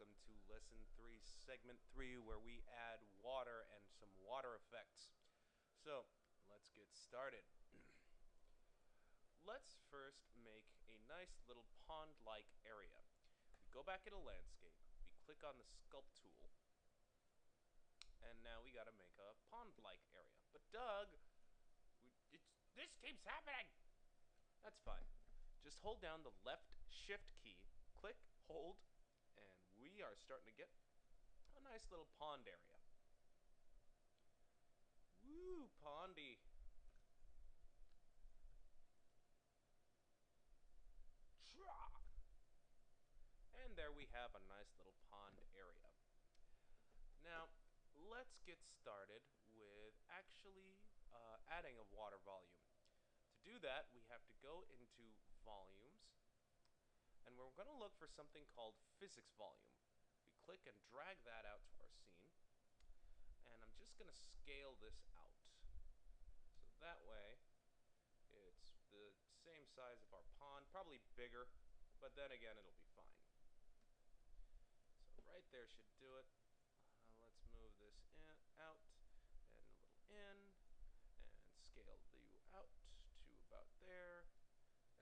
welcome to Lesson 3, Segment 3, where we add water and some water effects. So, let's get started. Let's first make a nice little pond-like area. We go back into Landscape, we click on the Sculpt tool, and now we gotta make a pond-like area. But Doug, this keeps happening! That's fine. Just hold down the left shift key, click, hold, and we are starting to get a nice little pond area. Woo, pondy. And there we have a nice little pond area. Now, let's get started with actually adding a water volume. To do that, we have to go into Volumes, and we're going to look for something called Physics Volume. We click and drag that out to our scene, and I'm just going to scale this out. So that way, it's the same size of our pond, probably bigger, but then again, it'll be fine. So right there should do it. Let's move this out, and a little in, and scale you out to about there.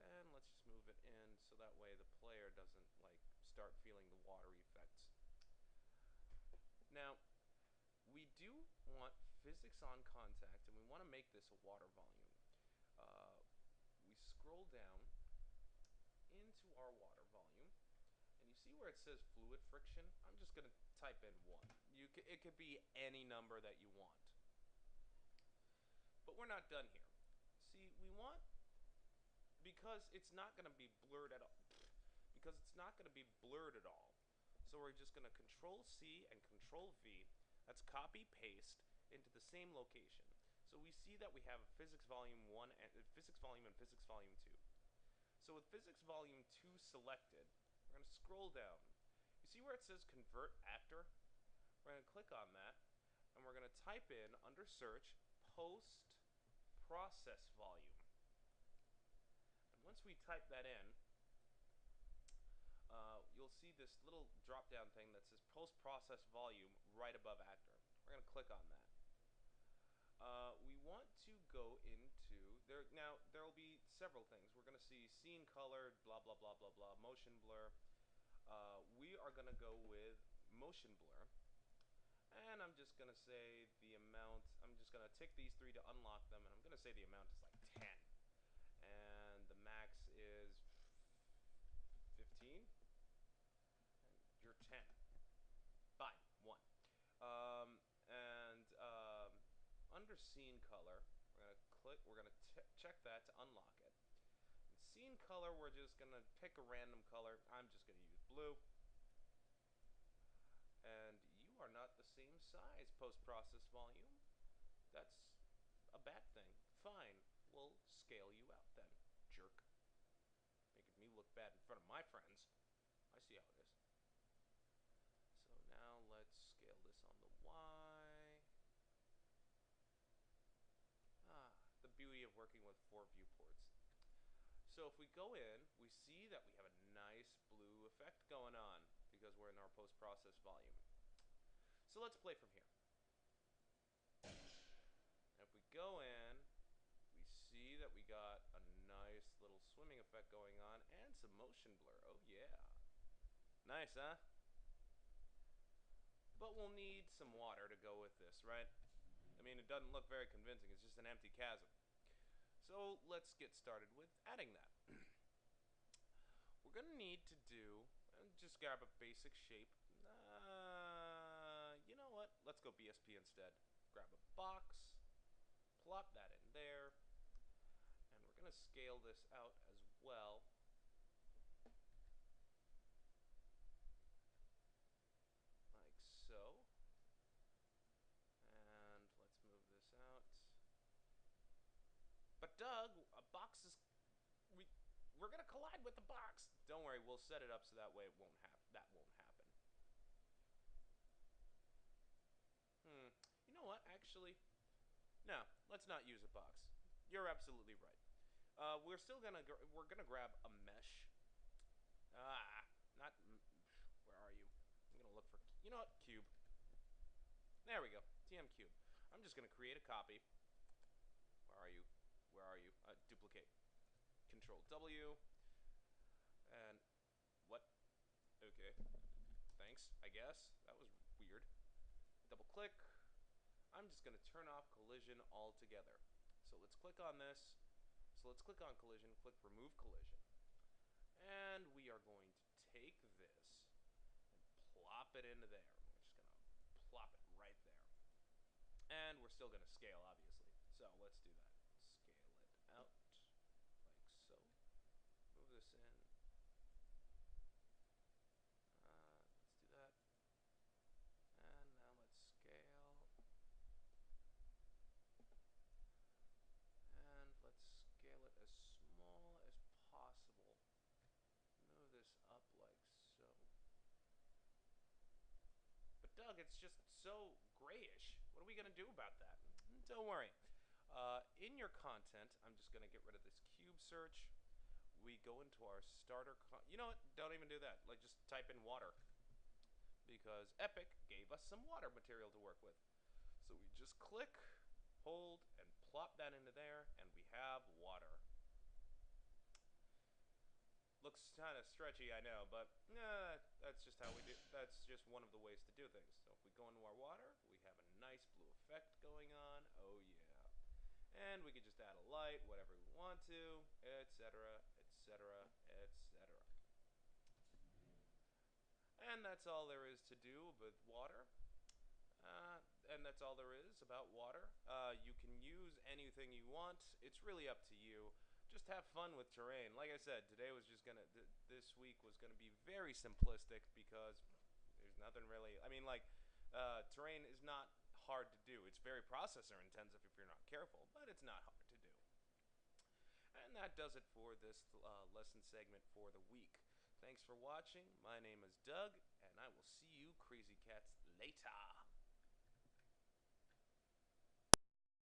And let's just move it in so that way the player doesn't start feeling the water effects. Now, we do want physics on contact, and we want to make this a water volume. We scroll down into our water volume, and you see where it says fluid friction? I'm just going to type in 1. It could be any number that you want. But we're not done here. See, we want, because it's not going to be blurred at all. So we're just going to Control C and Control V. That's copy paste into the same location. So we see that we have Physics Volume 1 and Physics Volume and Physics Volume 2. So with Physics Volume 2 selected, we're going to scroll down. You see where it says Convert Actor? We're going to click on that, and we're going to type in under Search Post Process Volume. And once we type that in, you'll see this little drop down thing that says Post Process Volume right above Actor. We're going to click on that. We want to go into there. Now there will be several things. We're going to see scene color, blah blah blah blah blah, motion blur. We are going to go with motion blur, and I'm just going to say the amount. I'm just going to tick these 3 to unlock them, and I'm going to say the amount is like 10, and the max is 15. And you're 10. Fine, 1. Under scene color, we're going to click, we're going to check that to unlock it. In scene color, we're just going to pick a random color. I'm just going to use blue. And you are not the same size, post-process volume. That's a bad thing. Fine, we'll scale you out then, jerk. Making me look bad in front of my friends. I see how it is. So now let's scale this on the Y. The beauty of working with 4 viewports. So if we go in, we see that we have a nice blue effect going on because we're in our post-process volume. So let's play from here. If we go in, we see that we got a nice little swimming effect going on and some motion blur. Oh yeah. Nice, huh? But we'll need some water to go with this, right? I mean, it doesn't look very convincing. It's just an empty chasm. So let's get started with adding that. We're going to need to do, just grab a basic shape. You know what? Let's go BSP instead. Grab a box, plop that in there, and we're going to scale this out as well. Like so. And let's move this out. But Doug, a box is... We're going to collide with the box. Don't worry, we'll set it up so that way it won't happen. You know what, actually? No, let's not use a box. You're absolutely right. We're going to grab a mesh. Where are you? for, you know what, cube. There we go, TM cube. I'm just going to create a copy. Where are you? Where are you? Duplicate. Control W. And what? Okay. Thanks, I guess. That was weird. Double click. I'm just going to turn off collision altogether. So let's click on this. So let's click on collision, click remove collision. And we are going to take this and plop it into there. We're just going to plop it right there. And we're still going to scale, obviously. So let's do that. Scale it out like so. Move this in. Let's do that. And now let's scale. And let's scale it as small as possible. Move this up like so. But Doug, it's just so grayish. What are we going to do about that? Don't worry. In your content, I'm just going to get rid of this cube search. We go into our starter. You know what? Don't even do that. Like, just type in water. Because Epic gave us some water material to work with. So we just click, hold, and plop that into there, and we have water. Looks kind of stretchy, I know, but that's just how we do. That's just one of the ways to do things. So if we go into our water, we have a nice blue effect going on. Oh yeah, and we can just add a light, whatever we want to, etc., etc., etc. And that's all there is to do with water. And that's all there is about water. You can use anything you want. It's really up to you. Just have fun with terrain. Like I said, today was just gonna. This week was gonna be very simplistic because there's nothing really. I mean, like, terrain is not hard to do. It's very processor intensive if you're not careful, but it's not hard to do. And that does it for this lesson segment for the week. Thanks for watching. My name is Doug, and I will see you crazy cats later.